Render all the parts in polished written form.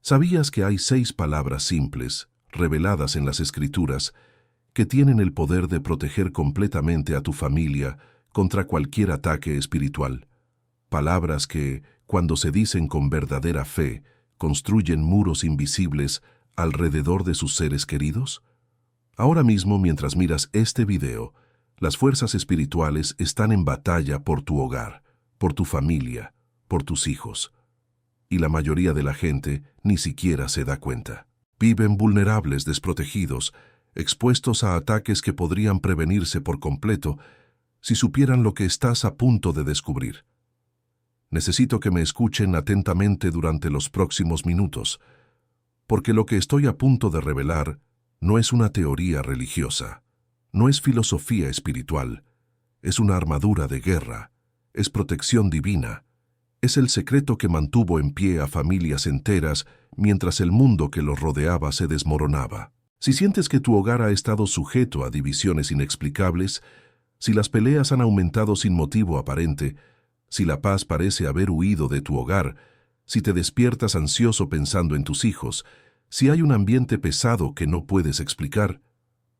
¿Sabías que hay 6 palabras simples, reveladas en las Escrituras, que tienen el poder de proteger completamente a tu familia contra cualquier ataque espiritual? Palabras que, cuando se dicen con verdadera fe, construyen muros invisibles alrededor de sus seres queridos. Ahora mismo, mientras miras este video, las fuerzas espirituales están en batalla por tu hogar, por tu familia, por tus hijos. Y la mayoría de la gente ni siquiera se da cuenta. Viven vulnerables, desprotegidos, expuestos a ataques que podrían prevenirse por completo si supieran lo que estás a punto de descubrir. Necesito que me escuchen atentamente durante los próximos minutos, porque lo que estoy a punto de revelar no es una teoría religiosa, no es filosofía espiritual, es una armadura de guerra, es protección divina, es el secreto que mantuvo en pie a familias enteras mientras el mundo que los rodeaba se desmoronaba. Si sientes que tu hogar ha estado sujeto a divisiones inexplicables, si las peleas han aumentado sin motivo aparente, si la paz parece haber huido de tu hogar, si te despiertas ansioso pensando en tus hijos, si hay un ambiente pesado que no puedes explicar,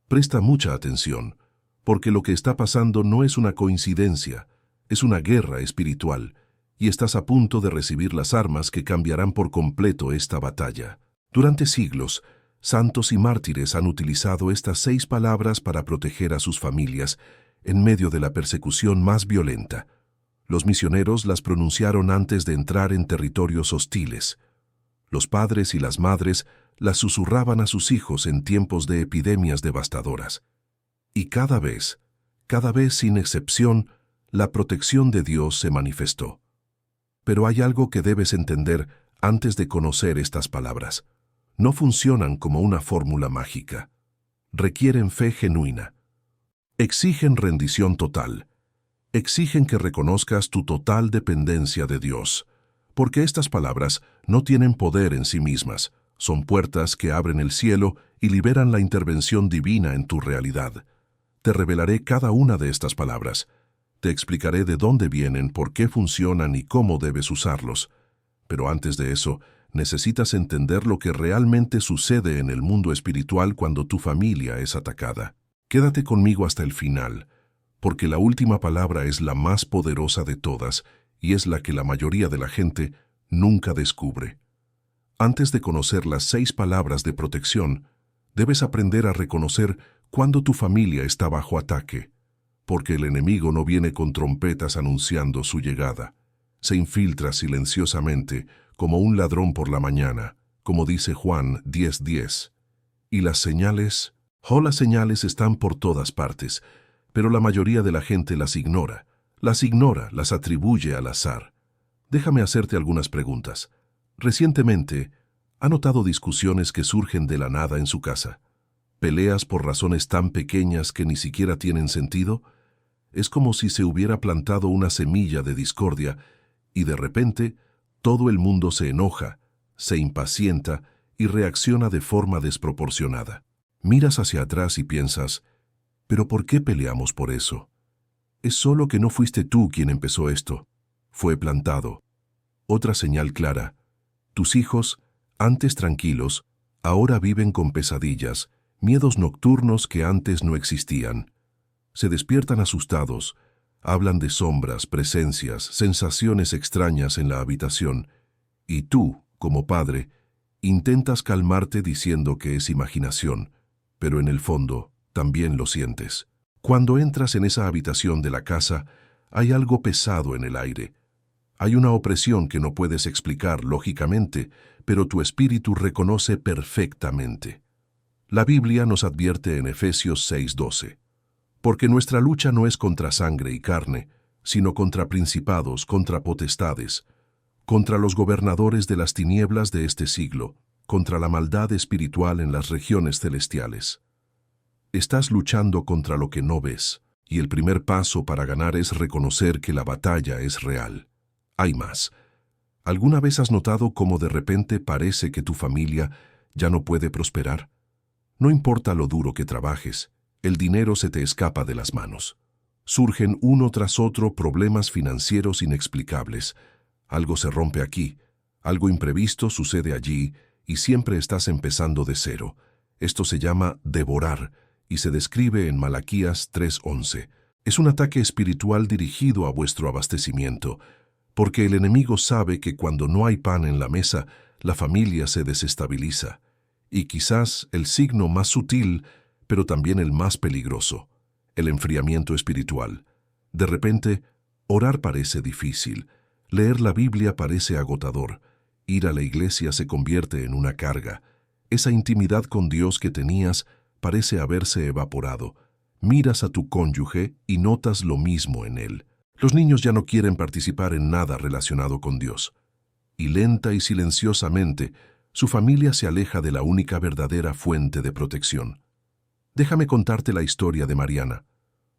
presta mucha atención, porque lo que está pasando no es una coincidencia, es una guerra espiritual, y estás a punto de recibir las armas que cambiarán por completo esta batalla. Durante siglos, santos y mártires han utilizado estas 6 palabras para proteger a sus familias en medio de la persecución más violenta. Los misioneros las pronunciaron antes de entrar en territorios hostiles. Los padres y las madres las susurraban a sus hijos en tiempos de epidemias devastadoras. Y cada vez sin excepción, la protección de Dios se manifestó. Pero hay algo que debes entender antes de conocer estas palabras. No funcionan como una fórmula mágica. Requieren fe genuina. Exigen rendición total. Exigen que reconozcas tu total dependencia de Dios, porque estas palabras no tienen poder en sí mismas, son puertas que abren el cielo y liberan la intervención divina en tu realidad. Te revelaré cada una de estas palabras. Te explicaré de dónde vienen, por qué funcionan y cómo debes usarlos. Pero antes de eso, necesitas entender lo que realmente sucede en el mundo espiritual cuando tu familia es atacada. Quédate conmigo hasta el final, porque la última palabra es la más poderosa de todas y es la que la mayoría de la gente nunca descubre. Antes de conocer las 6 palabras de protección, debes aprender a reconocer cuando tu familia está bajo ataque, porque el enemigo no viene con trompetas anunciando su llegada. Se infiltra silenciosamente, como un ladrón por la mañana, como dice Juan 10:10. Y las señales, las señales están por todas partes, pero la mayoría de la gente las ignora, las atribuye al azar. Déjame hacerte algunas preguntas. Recientemente, ¿ha notado discusiones que surgen de la nada en su casa? ¿Peleas por razones tan pequeñas que ni siquiera tienen sentido? Es como si se hubiera plantado una semilla de discordia y de repente todo el mundo se enoja, se impacienta y reacciona de forma desproporcionada. Miras hacia atrás y piensas, ¿pero por qué peleamos por eso? Es solo que no fuiste tú quien empezó esto. Fue plantado. Otra señal clara. Tus hijos, antes tranquilos, ahora viven con pesadillas, miedos nocturnos que antes no existían. Se despiertan asustados, hablan de sombras, presencias, sensaciones extrañas en la habitación, y tú, como padre, intentas calmarte diciendo que es imaginación, pero en el fondo también lo sientes. Cuando entras en esa habitación de la casa, hay algo pesado en el aire. Hay una opresión que no puedes explicar lógicamente, pero tu espíritu reconoce perfectamente. La Biblia nos advierte en Efesios 6:12. Porque nuestra lucha no es contra sangre y carne, sino contra principados, contra potestades, contra los gobernadores de las tinieblas de este siglo, contra la maldad espiritual en las regiones celestiales. Estás luchando contra lo que no ves, y el primer paso para ganar es reconocer que la batalla es real. Hay más. ¿Alguna vez has notado cómo de repente parece que tu familia ya no puede prosperar? No importa lo duro que trabajes, el dinero se te escapa de las manos. Surgen uno tras otro problemas financieros inexplicables. Algo se rompe aquí, algo imprevisto sucede allí, y siempre estás empezando de cero. Esto se llama devorar y se describe en Malaquías 3:11. Es un ataque espiritual dirigido a vuestro abastecimiento, porque el enemigo sabe que cuando no hay pan en la mesa, la familia se desestabiliza. Y quizás el signo más sutil, pero también el más peligroso, el enfriamiento espiritual. De repente, orar parece difícil, leer la Biblia parece agotador, ir a la iglesia se convierte en una carga. Esa intimidad con Dios que tenías parece haberse evaporado. Miras a tu cónyuge y notas lo mismo en él. Los niños ya no quieren participar en nada relacionado con Dios. Y lenta y silenciosamente, su familia se aleja de la única verdadera fuente de protección. Déjame contarte la historia de Mariana.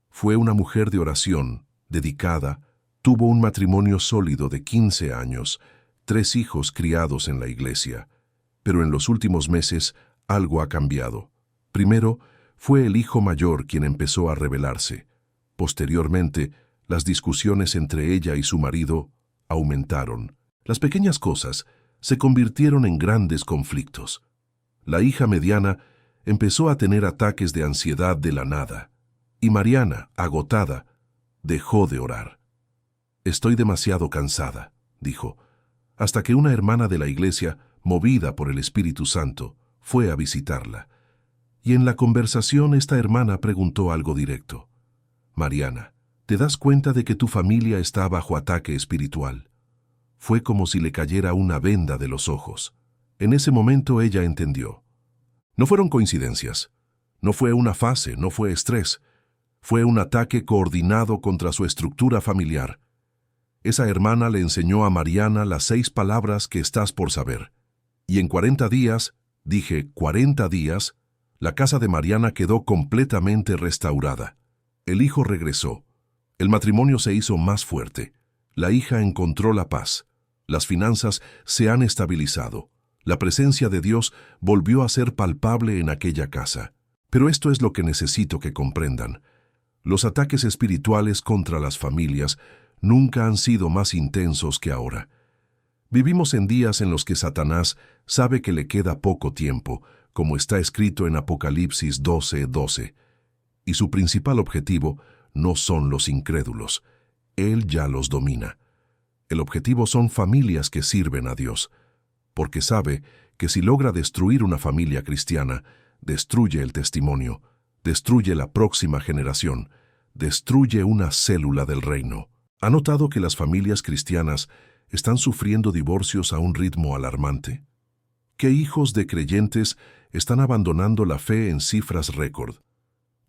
Fue una mujer de oración, dedicada, tuvo un matrimonio sólido de 15 años, 3 hijos criados en la iglesia. Pero en los últimos meses algo ha cambiado. Primero, fue el hijo mayor quien empezó a rebelarse. Posteriormente, las discusiones entre ella y su marido aumentaron. Las pequeñas cosas se convirtieron en grandes conflictos. La hija mediana empezó a tener ataques de ansiedad de la nada, y Mariana, agotada, dejó de orar. «Estoy demasiado cansada», dijo, hasta que una hermana de la iglesia, movida por el Espíritu Santo, fue a visitarla. Y en la conversación esta hermana preguntó algo directo. «Mariana, ¿te das cuenta de que tu familia está bajo ataque espiritual?» Fue como si le cayera una venda de los ojos. En ese momento ella entendió. No fueron coincidencias. No fue una fase, no fue estrés. Fue un ataque coordinado contra su estructura familiar. Esa hermana le enseñó a Mariana las 6 palabras que estás por saber. Y en 40 días, dije 40 días, la casa de Mariana quedó completamente restaurada. El hijo regresó. El matrimonio se hizo más fuerte. La hija encontró la paz. Las finanzas se han estabilizado. La presencia de Dios volvió a ser palpable en aquella casa. Pero esto es lo que necesito que comprendan. Los ataques espirituales contra las familias nunca han sido más intensos que ahora. Vivimos en días en los que Satanás sabe que le queda poco tiempo, como está escrito en Apocalipsis 12:12. Y su principal objetivo no son los incrédulos. Él ya los domina. El objetivo son familias que sirven a Dios, porque sabe que si logra destruir una familia cristiana, destruye el testimonio, destruye la próxima generación, destruye una célula del reino. ¿Ha notado que las familias cristianas están sufriendo divorcios a un ritmo alarmante? ¿Qué hijos de creyentes están abandonando la fe en cifras récord?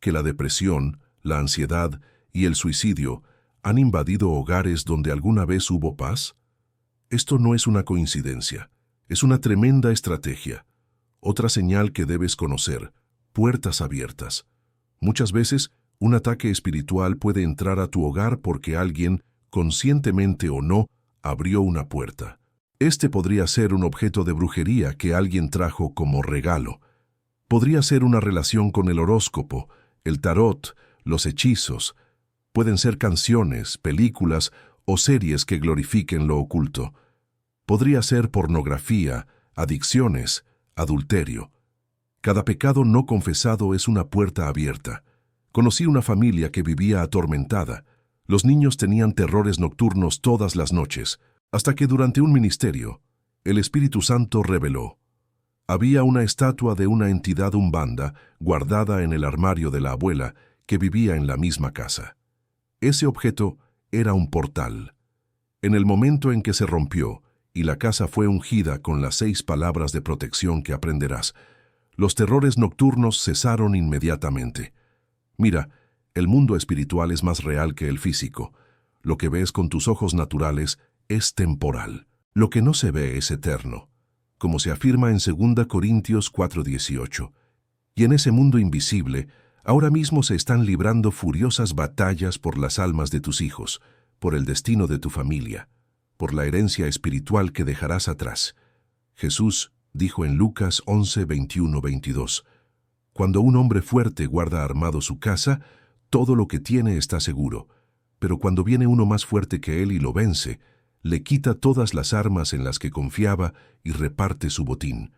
¿Que la depresión, la ansiedad y el suicidio han invadido hogares donde alguna vez hubo paz? Esto no es una coincidencia, es una tremenda estrategia. Otra señal que debes conocer: puertas abiertas. Muchas veces, un ataque espiritual puede entrar a tu hogar porque alguien, conscientemente o no, abrió una puerta. Este podría ser un objeto de brujería que alguien trajo como regalo. Podría ser una relación con el horóscopo, el tarot, los hechizos. Pueden ser canciones, películas o series que glorifiquen lo oculto. Podría ser pornografía, adicciones, adulterio. Cada pecado no confesado es una puerta abierta. Conocí una familia que vivía atormentada. Los niños tenían terrores nocturnos todas las noches, hasta que durante un ministerio, el Espíritu Santo reveló. Había una estatua de una entidad umbanda guardada en el armario de la abuela que vivía en la misma casa. Ese objeto era un portal. En el momento en que se rompió y la casa fue ungida con las 6 palabras de protección que aprenderás, los terrores nocturnos cesaron inmediatamente. Mira, el mundo espiritual es más real que el físico. Lo que ves con tus ojos naturales es temporal. Lo que no se ve es eterno, como se afirma en 2 Corintios 4:18. Y en ese mundo invisible, ahora mismo se están librando furiosas batallas por las almas de tus hijos, por el destino de tu familia, por la herencia espiritual que dejarás atrás. Jesús dijo en Lucas 11:21-22, «Cuando un hombre fuerte guarda armado su casa, todo lo que tiene está seguro, pero cuando viene uno más fuerte que él y lo vence, le quita todas las armas en las que confiaba y reparte su botín.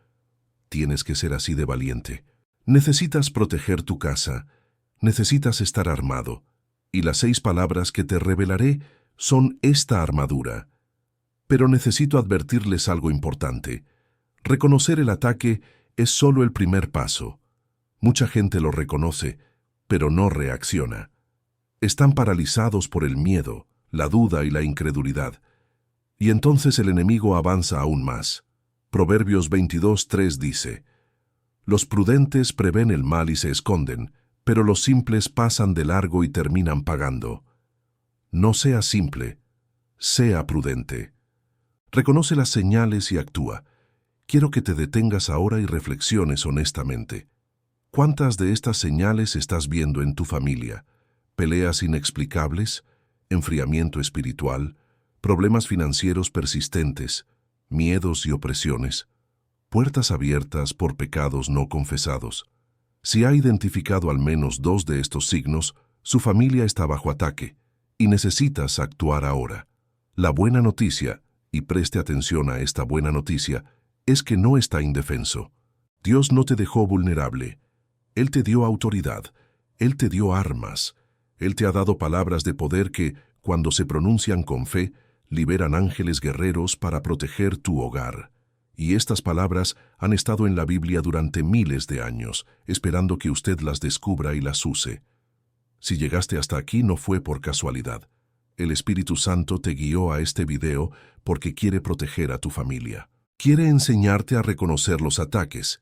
tienes que ser así de valiente. Necesitas proteger tu casa, necesitas estar armado, y las 6 palabras que te revelaré son esta armadura. Pero necesito advertirles algo importante. Reconocer el ataque es solo el primer paso. Mucha gente lo reconoce, pero no reacciona. Están paralizados por el miedo, la duda y la incredulidad. Y entonces el enemigo avanza aún más. Proverbios 22:3 dice: Los prudentes prevén el mal y se esconden, pero los simples pasan de largo y terminan pagando. No sea simple, sea prudente. Reconoce las señales y actúa. Quiero que te detengas ahora y reflexiones honestamente. ¿Cuántas de estas señales estás viendo en tu familia? ¿Peleas inexplicables? ¿Enfriamiento espiritual? ¿Problemas financieros persistentes? ¿Miedos y opresiones? ¿Puertas abiertas por pecados no confesados? Si ha identificado al menos 2 de estos signos, su familia está bajo ataque y necesitas actuar ahora. La buena noticia, y preste atención a esta buena noticia, es que no está indefenso. Dios no te dejó vulnerable. Él te dio autoridad, Él te dio armas, Él te ha dado palabras de poder que, cuando se pronuncian con fe, liberan ángeles guerreros para proteger tu hogar. Y estas palabras han estado en la Biblia durante miles de años, esperando que usted las descubra y las use. Si llegaste hasta aquí no fue por casualidad. El Espíritu Santo te guió a este video porque quiere proteger a tu familia. Quiere enseñarte a reconocer los ataques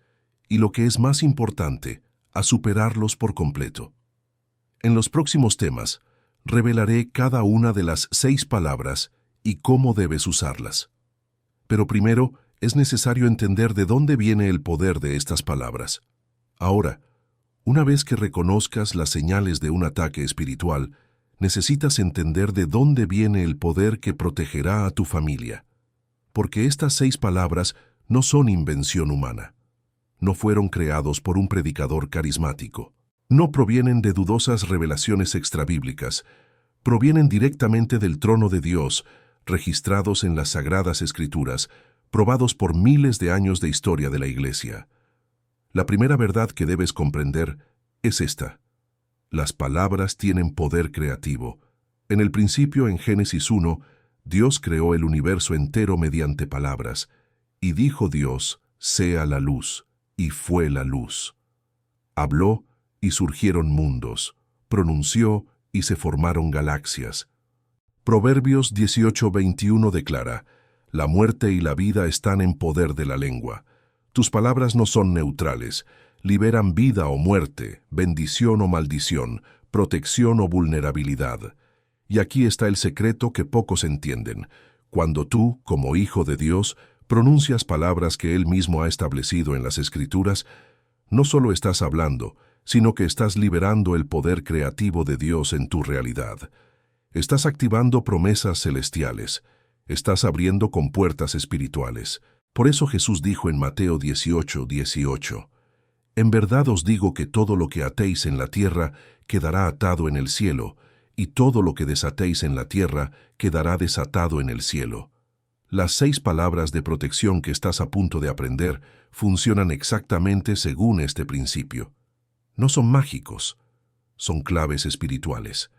y, lo que es más importante, a superarlos por completo. En los próximos temas, revelaré cada una de las 6 palabras y cómo debes usarlas. Pero primero, es necesario entender de dónde viene el poder de estas palabras. Ahora, una vez que reconozcas las señales de un ataque espiritual, necesitas entender de dónde viene el poder que protegerá a tu familia. Porque estas 6 palabras no son invención humana. No fueron creados por un predicador carismático. No provienen de dudosas revelaciones extrabíblicas. Provienen directamente del trono de Dios, registrados en las Sagradas Escrituras, probados por miles de años de historia de la Iglesia. La primera verdad que debes comprender es esta: las palabras tienen poder creativo. En el principio, en Génesis 1, Dios creó el universo entero mediante palabras, y dijo Dios: sea la luz. Y fue la luz. Habló y surgieron mundos, pronunció y se formaron galaxias. Proverbios 18:21 declara: la muerte y la vida están en poder de la lengua. Tus palabras no son neutrales, liberan vida o muerte, bendición o maldición, protección o vulnerabilidad. Y aquí está el secreto que pocos entienden. Cuando tú, como hijo de Dios, pronuncias palabras que Él mismo ha establecido en las Escrituras, no solo estás hablando, sino que estás liberando el poder creativo de Dios en tu realidad. Estás activando promesas celestiales. Estás abriendo compuertas espirituales. Por eso Jesús dijo en Mateo 18:18, en verdad os digo que todo lo que atéis en la tierra quedará atado en el cielo, y todo lo que desatéis en la tierra quedará desatado en el cielo. Las 6 palabras de protección que estás a punto de aprender funcionan exactamente según este principio. No son mágicos, son claves espirituales.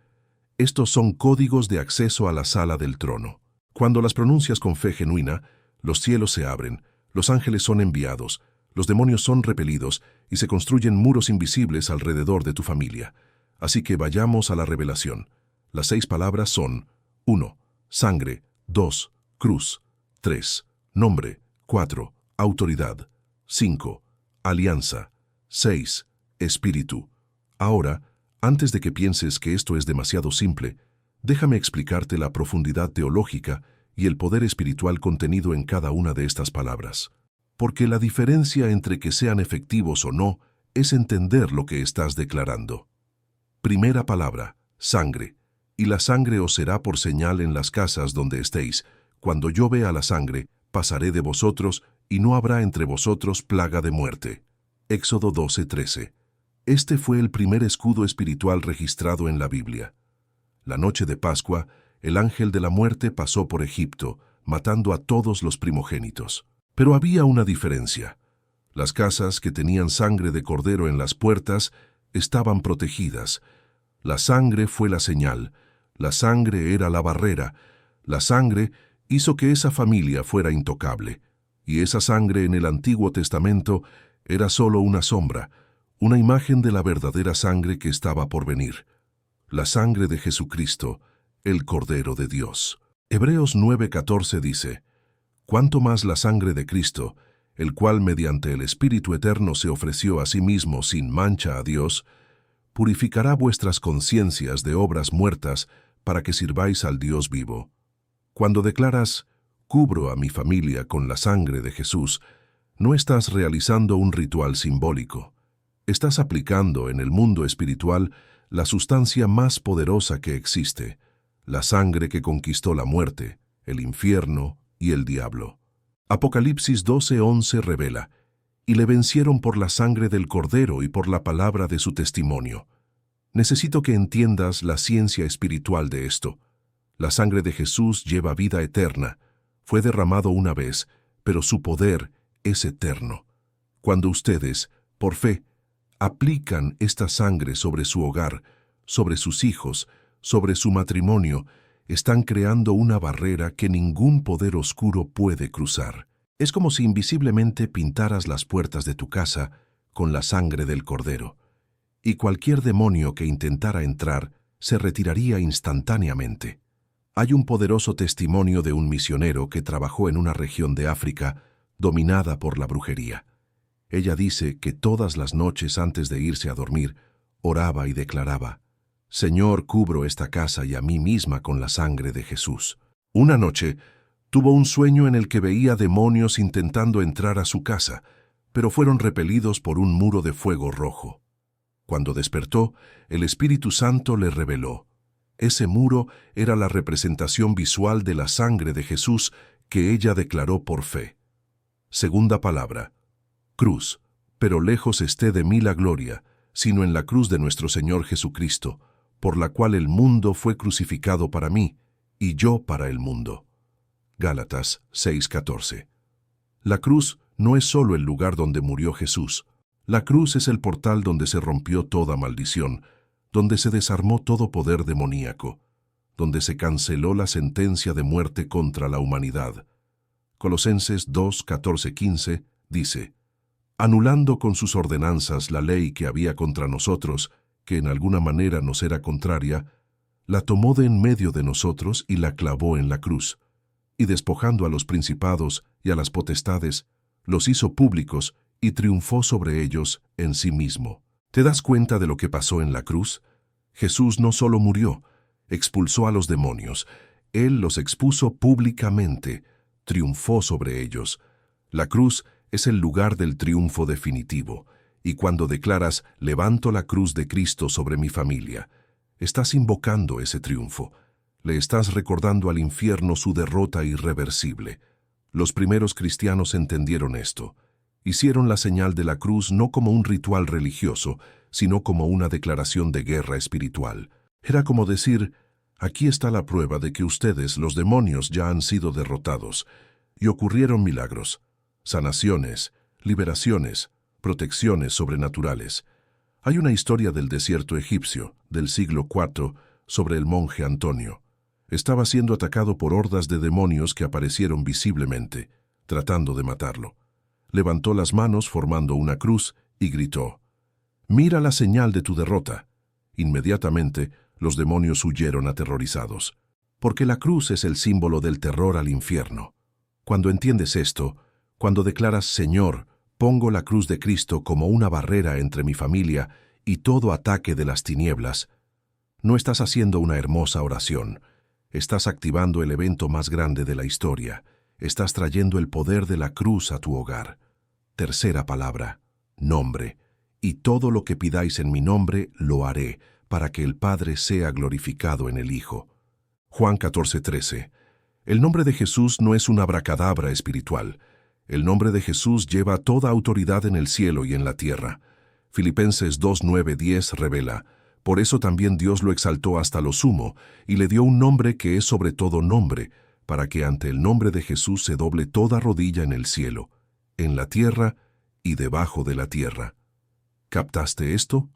Estos son códigos de acceso a la sala del trono. Cuando las pronuncias con fe genuina, los cielos se abren, los ángeles son enviados, los demonios son repelidos y se construyen muros invisibles alrededor de tu familia. Así que vayamos a la revelación. Las 6 palabras son: 1. Sangre. 2. Cruz. 3. Nombre. 4. Autoridad. 5. Alianza. 6. Espíritu. Ahora, antes de que pienses que esto es demasiado simple, déjame explicarte la profundidad teológica y el poder espiritual contenido en cada una de estas palabras. Porque la diferencia entre que sean efectivos o no es entender lo que estás declarando. Primera palabra: sangre. Y la sangre os será por señal en las casas donde estéis. Cuando yo vea la sangre, pasaré de vosotros, y no habrá entre vosotros plaga de muerte. Éxodo 12:13. Este fue el primer escudo espiritual registrado en la Biblia. La noche de Pascua, el ángel de la muerte pasó por Egipto, matando a todos los primogénitos. Pero había una diferencia. Las casas que tenían sangre de cordero en las puertas estaban protegidas. La sangre fue la señal, la sangre era la barrera, la sangre hizo que esa familia fuera intocable. Y esa sangre en el Antiguo Testamento era solo una sombra, una imagen de la verdadera sangre que estaba por venir. La sangre de Jesucristo, el Cordero de Dios. Hebreos 9:14 dice: «Cuánto más la sangre de Cristo, el cual mediante el Espíritu Eterno se ofreció a sí mismo sin mancha a Dios, purificará vuestras conciencias de obras muertas para que sirváis al Dios vivo». Cuando declaras, «Cubro a mi familia con la sangre de Jesús», no estás realizando un ritual simbólico. Estás aplicando en el mundo espiritual la sustancia más poderosa que existe, la sangre que conquistó la muerte, el infierno y el diablo. Apocalipsis 12:11 revela: «Y le vencieron por la sangre del Cordero y por la palabra de su testimonio». Necesito que entiendas la ciencia espiritual de esto. La sangre de Jesús lleva vida eterna. Fue derramado una vez, pero su poder es eterno. Cuando ustedes, por fe, aplican esta sangre sobre su hogar, sobre sus hijos, sobre su matrimonio, están creando una barrera que ningún poder oscuro puede cruzar. Es como si invisiblemente pintaras las puertas de tu casa con la sangre del Cordero, y cualquier demonio que intentara entrar se retiraría instantáneamente. Hay un poderoso testimonio de un misionero que trabajó en una región de África dominada por la brujería. Ella dice que todas las noches antes de irse a dormir, oraba y declaraba: «Señor, cubro esta casa y a mí misma con la sangre de Jesús». Una noche, tuvo un sueño en el que veía demonios intentando entrar a su casa, pero fueron repelidos por un muro de fuego rojo. Cuando despertó, el Espíritu Santo le reveló: ese muro era la representación visual de la sangre de Jesús que ella declaró por fe. Segunda palabra: cruz. Pero lejos esté de mí la gloria, sino en la cruz de nuestro Señor Jesucristo, por la cual el mundo fue crucificado para mí, y yo para el mundo. Gálatas 6:14. La cruz no es solo el lugar donde murió Jesús. La cruz es el portal donde se rompió toda maldición, donde se desarmó todo poder demoníaco, donde se canceló la sentencia de muerte contra la humanidad. Colosenses 2:14-15 dice: «Anulando con sus ordenanzas la ley que había contra nosotros, que en alguna manera nos era contraria, la tomó de en medio de nosotros y la clavó en la cruz, y despojando a los principados y a las potestades, los hizo públicos y triunfó sobre ellos en sí mismo». ¿Te das cuenta de lo que pasó en la cruz? Jesús no solo murió, expulsó a los demonios, Él los expuso públicamente, triunfó sobre ellos. La cruz es el lugar del triunfo definitivo, y cuando declaras «levanto la cruz de Cristo sobre mi familia», estás invocando ese triunfo. Le estás recordando al infierno su derrota irreversible. Los primeros cristianos entendieron esto. Hicieron la señal de la cruz no como un ritual religioso, sino como una declaración de guerra espiritual. Era como decir: «Aquí está la prueba de que ustedes, los demonios, ya han sido derrotados». Y ocurrieron milagros, sanaciones, liberaciones, protecciones sobrenaturales. Hay una historia del desierto egipcio, del siglo IV, sobre el monje Antonio. Estaba siendo atacado por hordas de demonios que aparecieron visiblemente, tratando de matarlo. Levantó las manos formando una cruz y gritó: «Mira la señal de tu derrota». Inmediatamente, los demonios huyeron aterrorizados, porque la cruz es el símbolo del terror al infierno. Cuando entiendes esto, cuando declaras: «Señor, pongo la cruz de Cristo como una barrera entre mi familia y todo ataque de las tinieblas», no estás haciendo una hermosa oración. Estás activando el evento más grande de la historia. Estás trayendo el poder de la cruz a tu hogar. Tercera palabra: nombre. «Y todo lo que pidáis en mi nombre lo haré, para que el Padre sea glorificado en el Hijo». Juan 14:13. El nombre de Jesús no es una abracadabra espiritual. El nombre de Jesús lleva toda autoridad en el cielo y en la tierra. Filipenses 2:9-10 revela: «Por eso también Dios lo exaltó hasta lo sumo, y le dio un nombre que es sobre todo nombre, para que ante el nombre de Jesús se doble toda rodilla en el cielo, en la tierra y debajo de la tierra. ¿Captaste esto?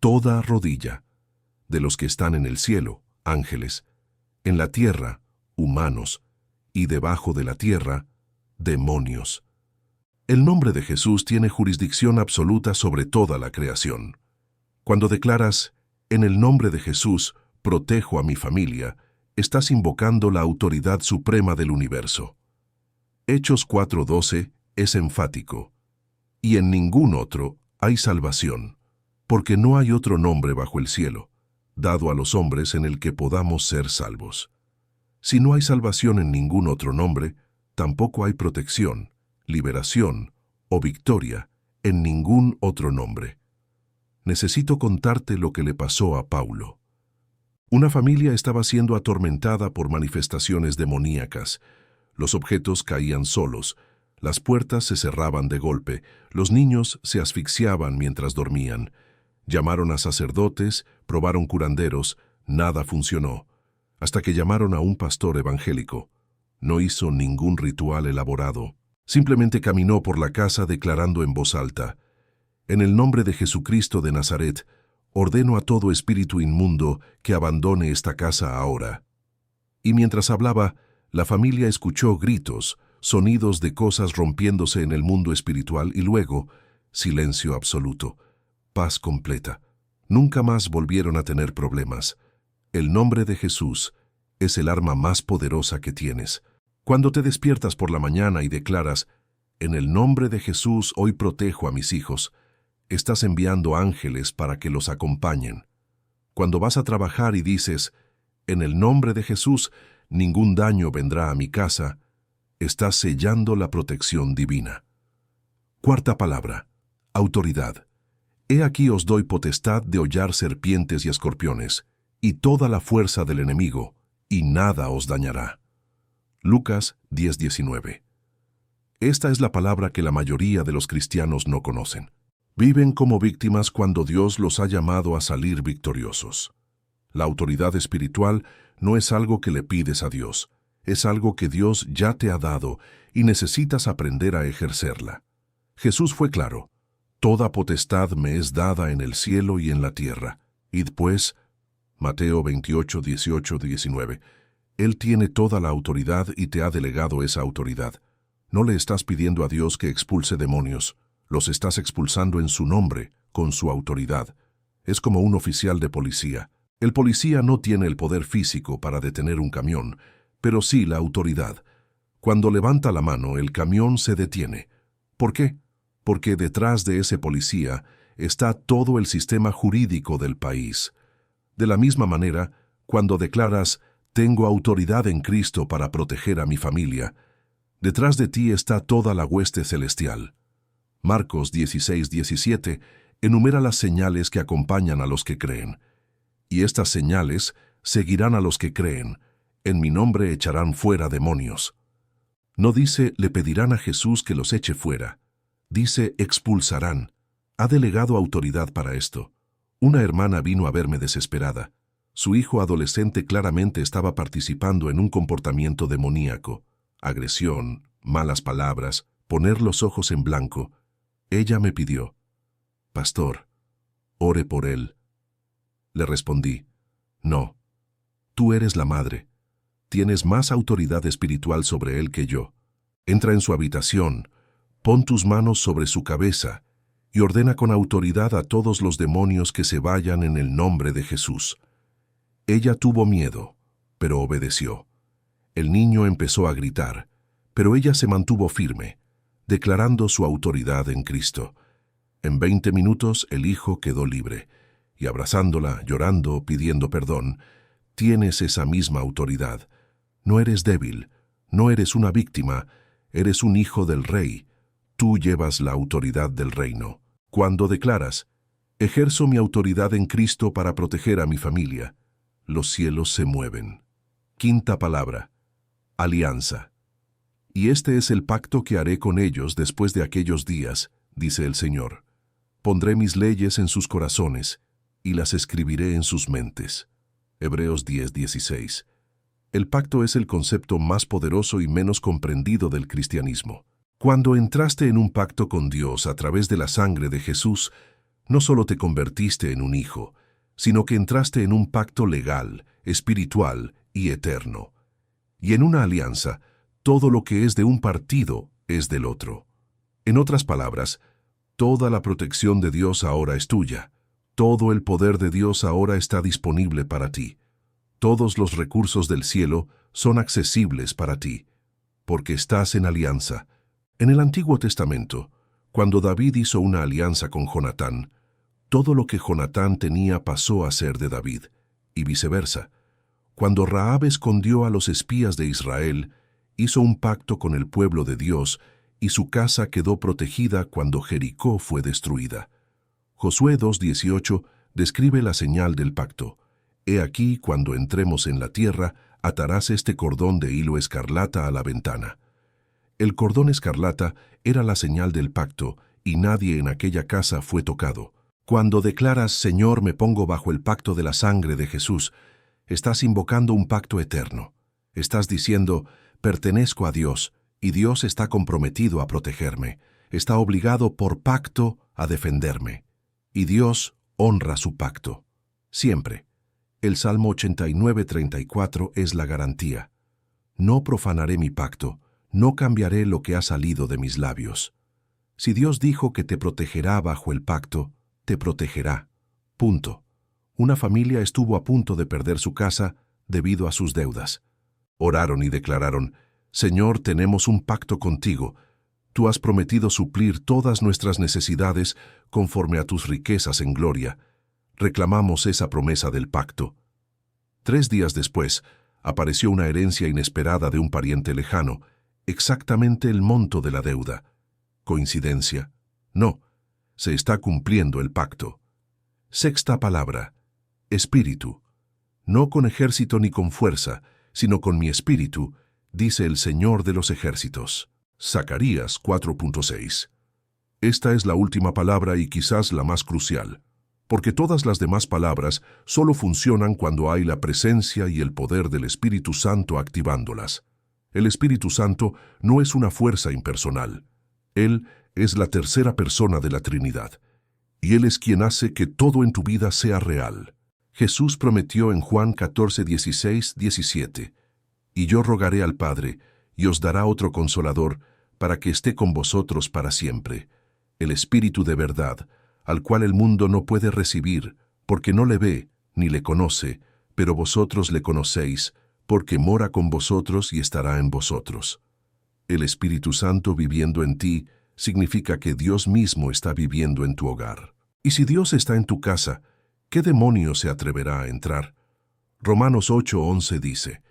Toda rodilla, de los que están en el cielo, ángeles, en la tierra, humanos, y debajo de la tierra, demonios. El nombre de Jesús tiene jurisdicción absoluta sobre toda la creación. Cuando declaras, en el nombre de Jesús, protejo a mi familia, estás invocando la autoridad suprema del universo. Hechos 4:12 es enfático. Y en ningún otro hay salvación, porque no hay otro nombre bajo el cielo, dado a los hombres en el que podamos ser salvos. Si no hay salvación en ningún otro nombre, tampoco hay protección, liberación o victoria en ningún otro nombre. Necesito contarte lo que le pasó a Paulo. Una familia estaba siendo atormentada por manifestaciones demoníacas. Los objetos caían solos, las puertas se cerraban de golpe, los niños se asfixiaban mientras dormían. Llamaron a sacerdotes, probaron curanderos, nada funcionó, hasta que llamaron a un pastor evangélico. No hizo ningún ritual elaborado. Simplemente caminó por la casa declarando en voz alta: en el nombre de Jesucristo de Nazaret, ordeno a todo espíritu inmundo que abandone esta casa ahora. Y mientras hablaba, la familia escuchó gritos, sonidos de cosas rompiéndose en el mundo espiritual y luego, silencio absoluto, paz completa. Nunca más volvieron a tener problemas. El nombre de Jesús es el arma más poderosa que tienes. Cuando te despiertas por la mañana y declaras, en el nombre de Jesús hoy protejo a mis hijos, estás enviando ángeles para que los acompañen. Cuando vas a trabajar y dices, en el nombre de Jesús, ningún daño vendrá a mi casa, estás sellando la protección divina. Cuarta palabra, autoridad. He aquí os doy potestad de hollar serpientes y escorpiones, y toda la fuerza del enemigo, y nada os dañará. Lucas 10:19. Esta es la palabra que la mayoría de los cristianos no conocen. Viven como víctimas cuando Dios los ha llamado a salir victoriosos. La autoridad espiritual no es algo que le pides a Dios, es algo que Dios ya te ha dado y necesitas aprender a ejercerla. Jesús fue claro: toda potestad me es dada en el cielo y en la tierra. Id pues, Mateo 28:18-19. Él tiene toda la autoridad y te ha delegado esa autoridad. No le estás pidiendo a Dios que expulse demonios, los estás expulsando en su nombre, con su autoridad. Es como un oficial de policía. El policía no tiene el poder físico para detener un camión, pero sí la autoridad. Cuando levanta la mano, el camión se detiene. ¿Por qué? Porque detrás de ese policía está todo el sistema jurídico del país. De la misma manera, cuando declaras, tengo autoridad en Cristo para proteger a mi familia, detrás de ti está toda la hueste celestial. Marcos 16:17 enumera las señales que acompañan a los que creen. Y estas señales seguirán a los que creen. En mi nombre echarán fuera demonios. No dice, le pedirán a Jesús que los eche fuera. Dice, expulsarán. Ha delegado autoridad para esto. Una hermana vino a verme desesperada. Su hijo adolescente claramente estaba participando en un comportamiento demoníaco. Agresión, malas palabras, poner los ojos en blanco. Ella me pidió, pastor, ore por él. Le respondí, no, tú eres la madre. Tienes más autoridad espiritual sobre él que yo. Entra en su habitación, pon tus manos sobre su cabeza y ordena con autoridad a todos los demonios que se vayan en el nombre de Jesús. Ella tuvo miedo, pero obedeció. El niño empezó a gritar, pero ella se mantuvo firme, declarando su autoridad en Cristo. En 20 minutos el hijo quedó libre, y abrazándola, llorando, pidiendo perdón, tienes esa misma autoridad. No eres débil, no eres una víctima, eres un hijo del Rey. Tú llevas la autoridad del reino. Cuando declaras, ejerzo mi autoridad en Cristo para proteger a mi familia, los cielos se mueven. Quinta palabra, alianza. Y este es el pacto que haré con ellos después de aquellos días, dice el Señor. Pondré mis leyes en sus corazones y las escribiré en sus mentes. Hebreos 10:16. El pacto es el concepto más poderoso y menos comprendido del cristianismo. Cuando entraste en un pacto con Dios a través de la sangre de Jesús, no solo te convertiste en un hijo, sino que entraste en un pacto legal, espiritual y eterno. Y en una alianza, todo lo que es de un partido es del otro. En otras palabras, toda la protección de Dios ahora es tuya. Todo el poder de Dios ahora está disponible para ti. Todos los recursos del cielo son accesibles para ti, porque estás en alianza. En el Antiguo Testamento, cuando David hizo una alianza con Jonatán, todo lo que Jonatán tenía pasó a ser de David, y viceversa. Cuando Rahab escondió a los espías de Israel, hizo un pacto con el pueblo de Dios, y su casa quedó protegida cuando Jericó fue destruida. Josué 2:18 describe la señal del pacto. He aquí, cuando entremos en la tierra, atarás este cordón de hilo escarlata a la ventana. El cordón escarlata era la señal del pacto, y nadie en aquella casa fue tocado. Cuando declaras, Señor, me pongo bajo el pacto de la sangre de Jesús, estás invocando un pacto eterno. Estás diciendo, pertenezco a Dios, y Dios está comprometido a protegerme. Está obligado por pacto a defenderme. Y Dios honra su pacto. Siempre. El Salmo 89:34 es la garantía. No profanaré mi pacto, no cambiaré lo que ha salido de mis labios. Si Dios dijo que te protegerá bajo el pacto, te protegerá. Punto. Una familia estuvo a punto de perder su casa debido a sus deudas. Oraron y declararon, Señor, tenemos un pacto contigo. Tú has prometido suplir todas nuestras necesidades conforme a tus riquezas en gloria. Reclamamos esa promesa del pacto. 3 días después, apareció una herencia inesperada de un pariente lejano, exactamente el monto de la deuda. ¿Coincidencia? No. Se está cumpliendo el pacto. Sexta palabra. Espíritu. No con ejército ni con fuerza, sino con mi espíritu, dice el Señor de los ejércitos. Zacarías 4:6. Esta es la última palabra y quizás la más crucial, porque todas las demás palabras solo funcionan cuando hay la presencia y el poder del Espíritu Santo activándolas. El Espíritu Santo no es una fuerza impersonal. Él es la tercera persona de la Trinidad, y Él es quien hace que todo en tu vida sea real. Jesús prometió en Juan 14:16-17, y yo rogaré al Padre, y os dará otro Consolador, para que esté con vosotros para siempre, el Espíritu de verdad, al cual el mundo no puede recibir, porque no le ve ni le conoce, pero vosotros le conocéis, porque mora con vosotros y estará en vosotros. El Espíritu Santo viviendo en ti significa que Dios mismo está viviendo en tu hogar. Y si Dios está en tu casa, ¿qué demonio se atreverá a entrar? Romanos 8:11 dice,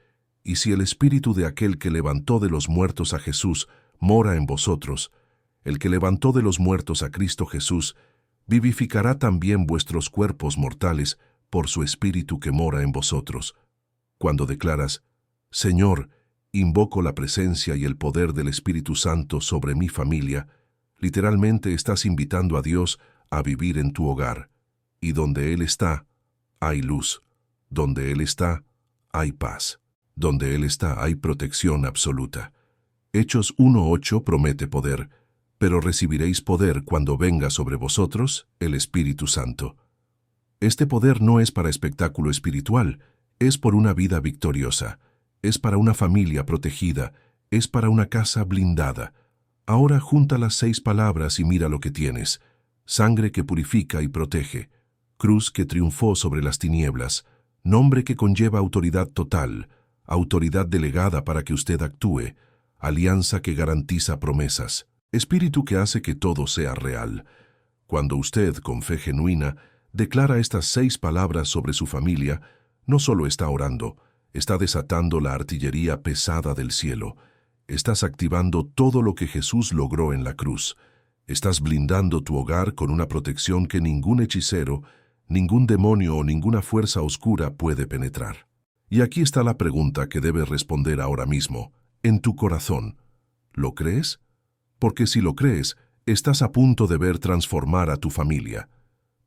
y si el Espíritu de aquel que levantó de los muertos a Jesús mora en vosotros, el que levantó de los muertos a Cristo Jesús, vivificará también vuestros cuerpos mortales por su Espíritu que mora en vosotros. Cuando declaras, Señor, invoco la presencia y el poder del Espíritu Santo sobre mi familia, literalmente estás invitando a Dios a vivir en tu hogar. Y donde Él está, hay luz. Donde Él está, hay paz. Donde Él está, hay protección absoluta. Hechos 1:8 promete poder, pero recibiréis poder cuando venga sobre vosotros el Espíritu Santo. Este poder no es para espectáculo espiritual, es por una vida victoriosa, es para una familia protegida, es para una casa blindada. Ahora junta las 6 palabras y mira lo que tienes. Sangre que purifica y protege, cruz que triunfó sobre las tinieblas, nombre que conlleva autoridad total, autoridad delegada para que usted actúe, alianza que garantiza promesas, espíritu que hace que todo sea real. Cuando usted, con fe genuina, declara estas 6 palabras sobre su familia, no solo está orando, está desatando la artillería pesada del cielo. Estás activando todo lo que Jesús logró en la cruz. Estás blindando tu hogar con una protección que ningún hechicero, ningún demonio o ninguna fuerza oscura puede penetrar. Y aquí está la pregunta que debes responder ahora mismo, en tu corazón. ¿Lo crees? Porque si lo crees, estás a punto de ver transformar a tu familia.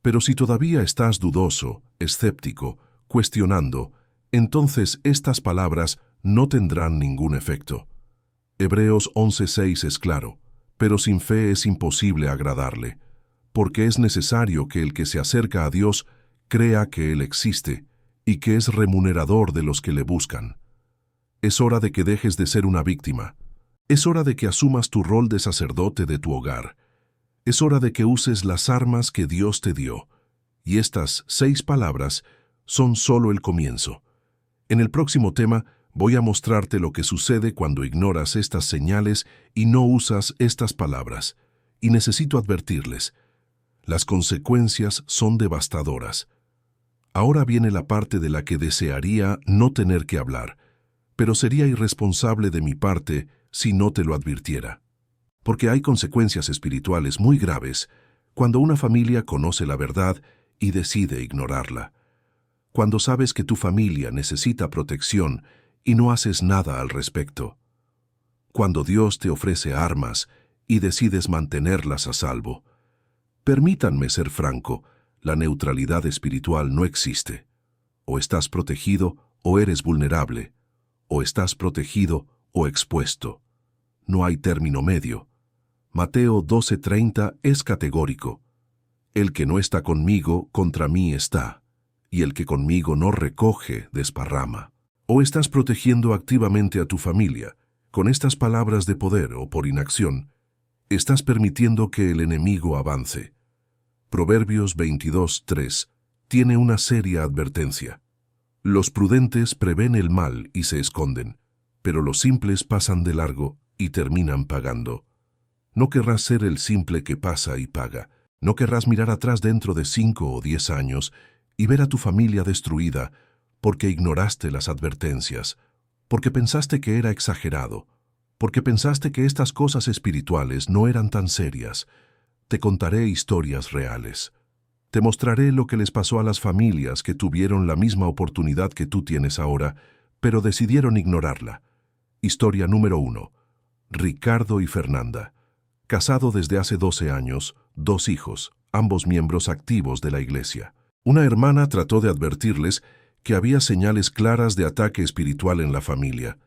Pero si todavía estás dudoso, escéptico, cuestionando, entonces estas palabras no tendrán ningún efecto. Hebreos 11:6 es claro. Pero sin fe es imposible agradarle, porque es necesario que el que se acerca a Dios crea que Él existe y que es remunerador de los que le buscan. Es hora de que dejes de ser una víctima. Es hora de que asumas tu rol de sacerdote de tu hogar. Es hora de que uses las armas que Dios te dio. Y estas 6 palabras son solo el comienzo. En el próximo tema voy a mostrarte lo que sucede cuando ignoras estas señales y no usas estas palabras. Y necesito advertirles, las consecuencias son devastadoras. Ahora viene la parte de la que desearía no tener que hablar, pero sería irresponsable de mi parte si no te lo advirtiera. Porque hay consecuencias espirituales muy graves cuando una familia conoce la verdad y decide ignorarla. Cuando sabes que tu familia necesita protección y no haces nada al respecto. Cuando Dios te ofrece armas y decides mantenerlas a salvo. Permítanme ser franco, la neutralidad espiritual no existe. O estás protegido o eres vulnerable. O estás protegido o expuesto. No hay término medio. Mateo 12:30 es categórico. El que no está conmigo, contra mí está. Y el que conmigo no recoge, desparrama. O estás protegiendo activamente a tu familia, con estas palabras de poder o por inacción, estás permitiendo que el enemigo avance. Proverbios 22:3 tiene una seria advertencia. Los prudentes prevén el mal y se esconden, pero los simples pasan de largo y terminan pagando. No querrás ser el simple que pasa y paga. No querrás mirar atrás dentro de 5 o 10 años y ver a tu familia destruida porque ignoraste las advertencias, porque pensaste que era exagerado, porque pensaste que estas cosas espirituales no eran tan serias. Te contaré historias reales. Te mostraré lo que les pasó a las familias que tuvieron la misma oportunidad que tú tienes ahora, pero decidieron ignorarla. Historia número 1. Ricardo y Fernanda. Casado desde hace 12 años, 2 hijos, ambos miembros activos de la iglesia. Una hermana trató de advertirles que había señales claras de ataque espiritual en la familia.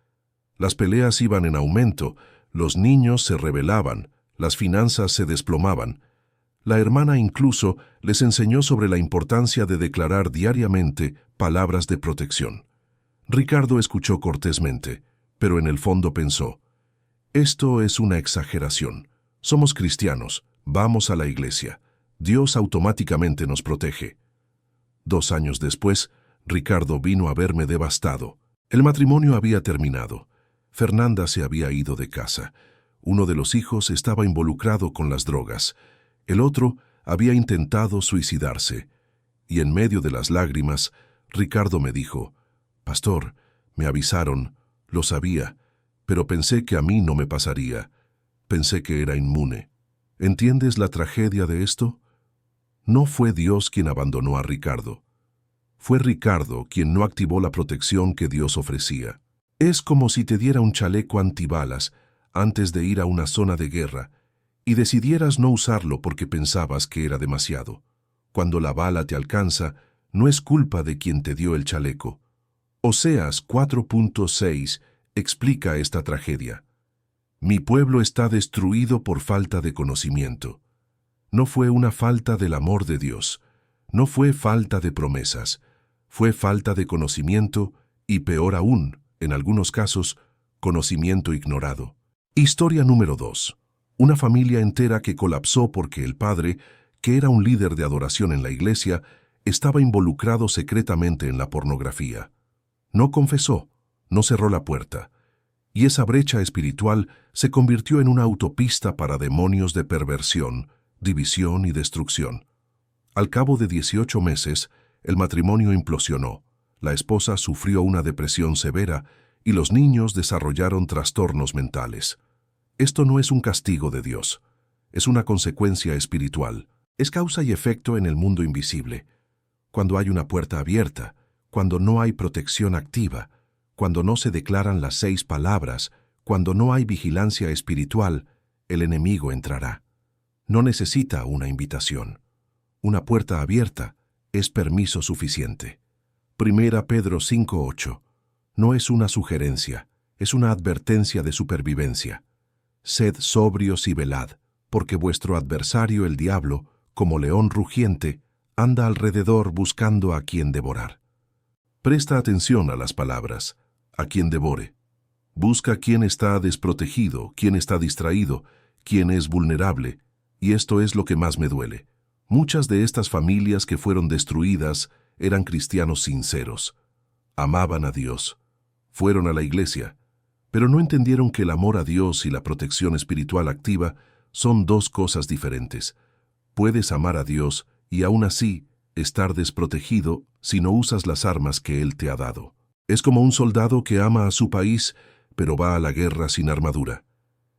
Las peleas iban en aumento, los niños se rebelaban, las finanzas se desplomaban. La hermana incluso les enseñó sobre la importancia de declarar diariamente palabras de protección. Ricardo escuchó cortésmente, pero en el fondo pensó, esto es una exageración. Somos cristianos, vamos a la iglesia. Dios automáticamente nos protege. 2 años después, Ricardo vino a verme devastado. El matrimonio había terminado. Fernanda se había ido de casa. Uno de los hijos estaba involucrado con las drogas. El otro había intentado suicidarse. Y en medio de las lágrimas, Ricardo me dijo, «Pastor, me avisaron, lo sabía, pero pensé que a mí no me pasaría. Pensé que era inmune. ¿Entiendes la tragedia de esto? No fue Dios quien abandonó a Ricardo. Fue Ricardo quien no activó la protección que Dios ofrecía. Es como si te diera un chaleco antibalas antes de ir a una zona de guerra y decidieras no usarlo porque pensabas que era demasiado. Cuando la bala te alcanza, no es culpa de quien te dio el chaleco. Oseas 4.6 explica esta tragedia. Mi pueblo está destruido por falta de conocimiento. No fue una falta del amor de Dios, no fue falta de promesas, fue falta de conocimiento y peor aún, en algunos casos, conocimiento ignorado. Historia número 2. Una familia entera que colapsó porque el padre, que era un líder de adoración en la iglesia, estaba involucrado secretamente en la pornografía. No confesó, no cerró la puerta. Y esa brecha espiritual se convirtió en una autopista para demonios de perversión, división y destrucción. Al cabo de 18 meses, el matrimonio implosionó. La esposa sufrió una depresión severa y los niños desarrollaron trastornos mentales. Esto no es un castigo de Dios, es una consecuencia espiritual. Es causa y efecto en el mundo invisible. Cuando hay una puerta abierta, cuando no hay protección activa, cuando no se declaran las 6 palabras, cuando no hay vigilancia espiritual, el enemigo entrará. No necesita una invitación. Una puerta abierta es permiso suficiente. 1 Pedro 5:8. No es una sugerencia, es una advertencia de supervivencia. Sed sobrios y velad, porque vuestro adversario el diablo, como león rugiente, anda alrededor buscando a quien devorar. Presta atención a las palabras, a quien devore. Busca quién está desprotegido, quién está distraído, quién es vulnerable, y esto es lo que más me duele. Muchas de estas familias que fueron destruidas eran cristianos sinceros. Amaban a Dios. Fueron a la iglesia, pero no entendieron que el amor a Dios y la protección espiritual activa son dos cosas diferentes. Puedes amar a Dios y aún así estar desprotegido si no usas las armas que Él te ha dado. Es como un soldado que ama a su país, pero va a la guerra sin armadura.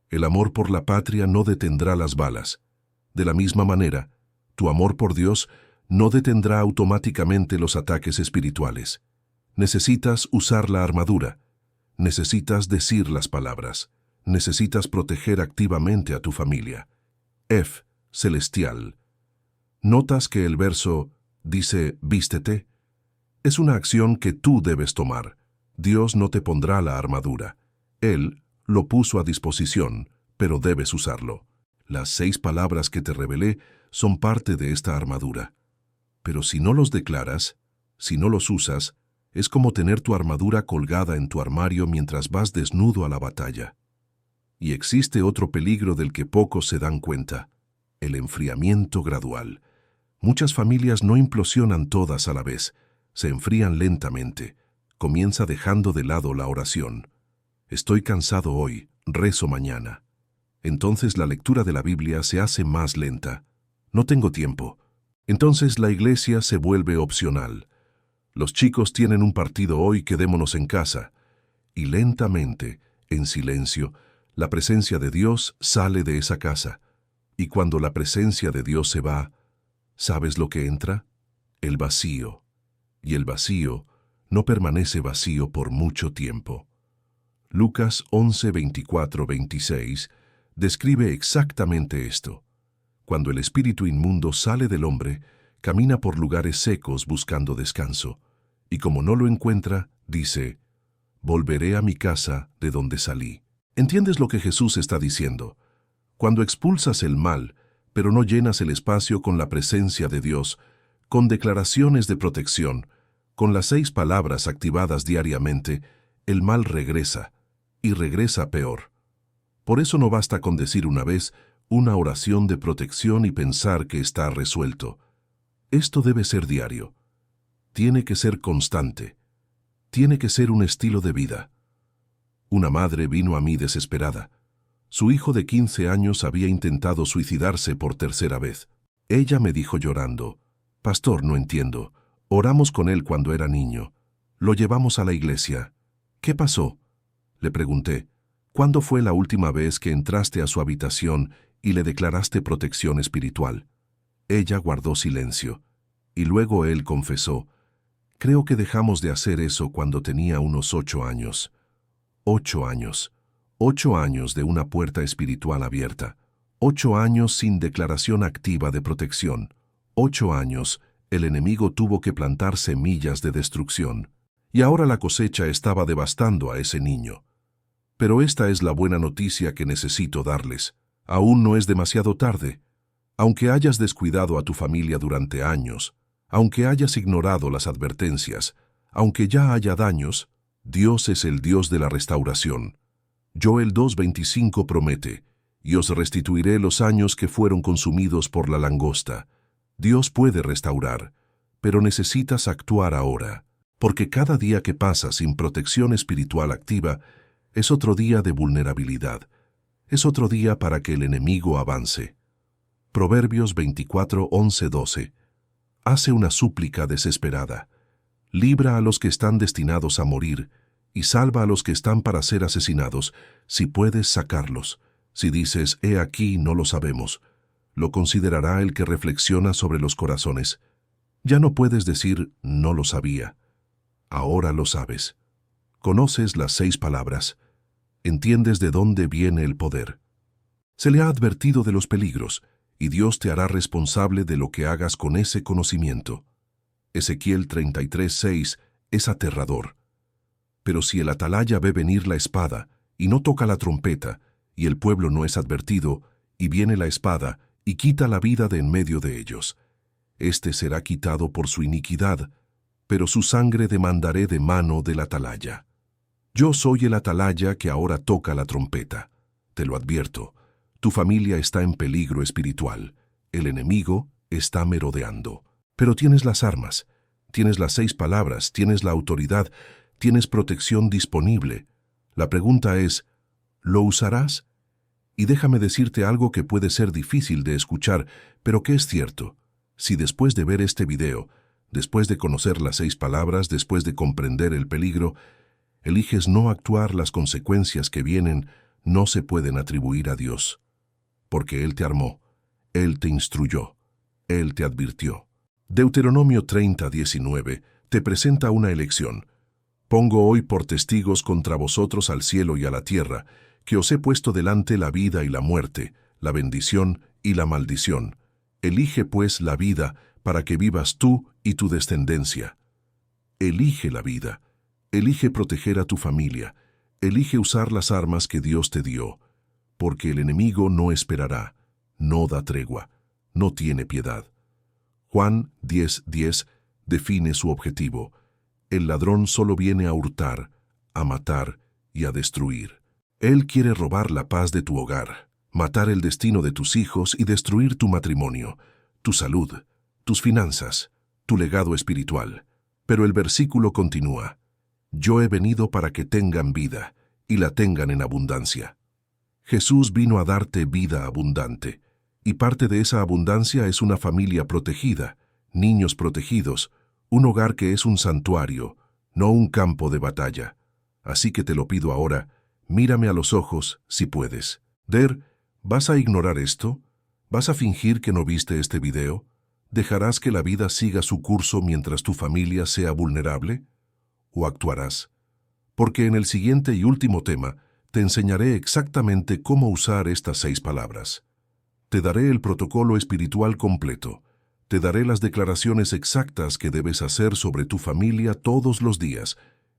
El amor por la patria no detendrá las balas. De la misma manera, tu amor por Dios no detendrá automáticamente los ataques espirituales. Necesitas usar la armadura. Necesitas decir las palabras. Necesitas proteger activamente a tu familia. F. Celestial. ¿Notas que el verso dice vístete? Es una acción que tú debes tomar. Dios no te pondrá la armadura. Él lo puso a disposición, pero debes usarlo. Las 6 palabras que te revelé son parte de esta armadura. Pero si no los declaras, si no los usas, es como tener tu armadura colgada en tu armario mientras vas desnudo a la batalla. Y existe otro peligro del que pocos se dan cuenta: el enfriamiento gradual. Muchas familias no implosionan todas a la vez, se enfrían lentamente. Comienza dejando de lado la oración. Estoy cansado hoy, rezo mañana. Entonces la lectura de la Biblia se hace más lenta. No tengo tiempo. Entonces la iglesia se vuelve opcional. Los chicos tienen un partido hoy, quedémonos en casa. Y lentamente, en silencio, la presencia de Dios sale de esa casa. Y cuando la presencia de Dios se va, ¿sabes lo que entra? El vacío. Y el vacío no permanece vacío por mucho tiempo. Lucas 11, 24, 26 describe exactamente esto. Cuando el espíritu inmundo sale del hombre, camina por lugares secos buscando descanso, y como no lo encuentra, dice: volveré a mi casa de donde salí. ¿Entiendes lo que Jesús está diciendo? Cuando expulsas el mal, pero no llenas el espacio con la presencia de Dios, con declaraciones de protección, con las 6 palabras activadas diariamente, el mal regresa, y regresa peor. Por eso no basta con decir una vez una oración de protección y pensar que está resuelto. Esto debe ser diario. Tiene que ser constante. Tiene que ser un estilo de vida. Una madre vino a mí desesperada. Su hijo de 15 años había intentado suicidarse por 3ª vez. Ella me dijo llorando: «Pastor, no entiendo. Oramos con él cuando era niño. Lo llevamos a la iglesia. ¿Qué pasó?». Le pregunté: «¿Cuándo fue la última vez que entraste a su habitación y le declaraste protección espiritual?». Ella guardó silencio, y luego él confesó: «Creo que dejamos de hacer eso cuando tenía unos 8 años». 8 años. 8 años de una puerta espiritual abierta. 8 años sin declaración activa de protección. 8 años, el enemigo tuvo que plantar semillas de destrucción. Y ahora la cosecha estaba devastando a ese niño. Pero esta es la buena noticia que necesito darles. Aún no es demasiado tarde. Aunque hayas descuidado a tu familia durante años, aunque hayas ignorado las advertencias, aunque ya haya daños, Dios es el Dios de la restauración. Joel 2:25 promete: «Y os restituiré los años que fueron consumidos por la langosta». Dios puede restaurar, pero necesitas actuar ahora, porque cada día que pasa sin protección espiritual activa es otro día de vulnerabilidad. Es otro día para que el enemigo avance. Proverbios 24, 11, 12. Hace una súplica desesperada. Libra a los que están destinados a morir y salva a los que están para ser asesinados, si puedes sacarlos. Si dices, «He aquí, no lo sabemos», lo considerará el que reflexiona sobre los corazones. Ya no puedes decir, «No lo sabía». Ahora lo sabes. Conoces las 6 palabras. Entiendes de dónde viene el poder. Se le ha advertido de los peligros, y Dios te hará responsable de lo que hagas con ese conocimiento. Ezequiel 33:6 es aterrador. Pero si el atalaya ve venir la espada, y no toca la trompeta, y el pueblo no es advertido, y viene la espada, y quita la vida de en medio de ellos. Este será quitado por su iniquidad, pero su sangre demandaré de mano del atalaya. Yo soy el atalaya que ahora toca la trompeta. Te lo advierto, tu familia está en peligro espiritual. El enemigo está merodeando. Pero tienes las armas, tienes las 6 palabras, tienes la autoridad, tienes protección disponible. La pregunta es, ¿lo usarás? Y déjame decirte algo que puede ser difícil de escuchar, pero que es cierto. Si después de ver este video, después de conocer las 6 palabras, después de comprender el peligro, eliges no actuar, las consecuencias que vienen no se pueden atribuir a Dios. Porque Él te armó, Él te instruyó, Él te advirtió. Deuteronomio 30:19 te presenta una elección. Pongo hoy por testigos contra vosotros al cielo y a la tierra, que os he puesto delante la vida y la muerte, la bendición y la maldición. Elige pues la vida, para que vivas tú y tu descendencia. Elige la vida. Elige proteger a tu familia. Elige usar las armas que Dios te dio, porque el enemigo no esperará, no da tregua, no tiene piedad. Juan 10:10 define su objetivo. El ladrón solo viene a hurtar, a matar y a destruir. Él quiere robar la paz de tu hogar, matar el destino de tus hijos y destruir tu matrimonio, tu salud, tus finanzas, tu legado espiritual. Pero el versículo continúa. Yo he venido para que tengan vida, y la tengan en abundancia. Jesús vino a darte vida abundante, y parte de esa abundancia es una familia protegida, niños protegidos, un hogar que es un santuario, no un campo de batalla. Así que te lo pido ahora, mírame a los ojos, si puedes. ¿Vas a ignorar esto? ¿Vas a fingir que no viste este video? ¿Dejarás que la vida siga su curso mientras tu familia sea vulnerable? ¿O actuarás? Porque en el siguiente y último tema te enseñaré exactamente cómo usar estas 6 palabras. Te daré el protocolo espiritual completo. Te daré las declaraciones exactas que debes hacer sobre tu familia todos los días.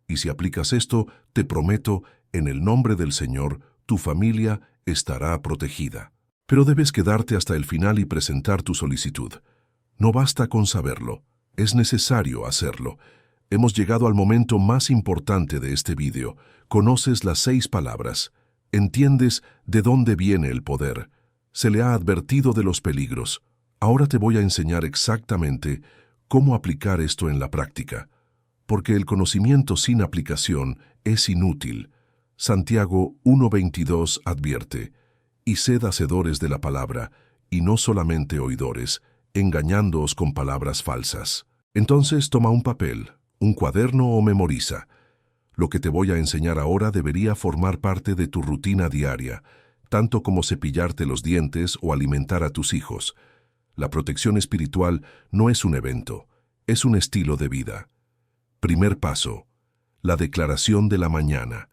Y si aplicas esto, te prometo, en el nombre del Señor, tu familia estará protegida. Pero debes quedarte hasta el final y presentar tu solicitud. No basta con saberlo, es necesario hacerlo. Hemos llegado al momento más importante de este vídeo. Conoces las 6 palabras. Entiendes de dónde viene el poder. Se le ha advertido de los peligros. Ahora te voy a enseñar exactamente cómo aplicar esto en la práctica. Porque el conocimiento sin aplicación es inútil. Santiago 1:22 advierte, y sed hacedores de la palabra, y no solamente oidores, engañándoos con palabras falsas. Entonces toma un papel, un cuaderno o memoriza. Lo que te voy a enseñar ahora debería formar parte de tu rutina diaria, tanto como cepillarte los dientes o alimentar a tus hijos. La protección espiritual no es un evento, es un estilo de vida. Primer paso, la declaración de la mañana.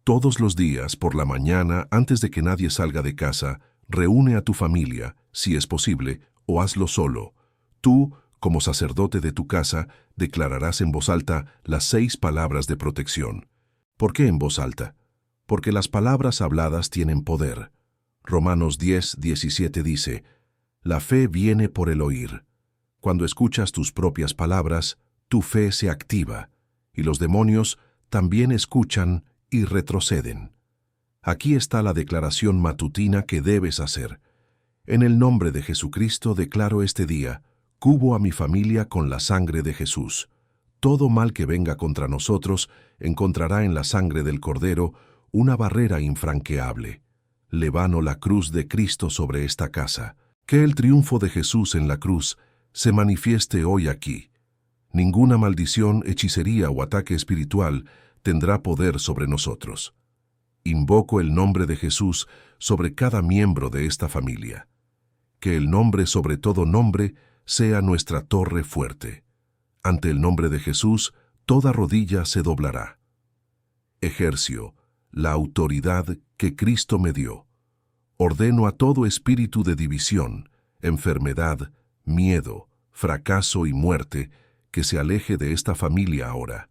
Todos los días, por la mañana, antes de que nadie salga de casa, reúne a tu familia, si es posible, o hazlo solo. Tú, como sacerdote de tu casa, declararás en voz alta las 6 palabras de protección. ¿Por qué en voz alta? Porque las palabras habladas tienen poder. Romanos 10:17 dice, la fe viene por el oír. Cuando escuchas tus propias palabras, tu fe se activa, y los demonios también escuchan y retroceden. Aquí está la declaración matutina que debes hacer. En el nombre de Jesucristo declaro este día, cubo a mi familia con la sangre de Jesús. Todo mal que venga contra nosotros encontrará en la sangre del Cordero una barrera infranqueable. Levano la cruz de Cristo sobre esta casa. Que el triunfo de Jesús en la cruz se manifieste hoy aquí. Ninguna maldición, hechicería o ataque espiritual tendrá poder sobre nosotros. Invoco el nombre de Jesús sobre cada miembro de esta familia. Que el nombre sobre todo nombre sea nuestra torre fuerte. Ante el nombre de Jesús, toda rodilla se doblará. Ejercio la autoridad que Cristo me dio. Ordeno a todo espíritu de división, enfermedad, miedo, fracaso y muerte que se aleje de esta familia ahora.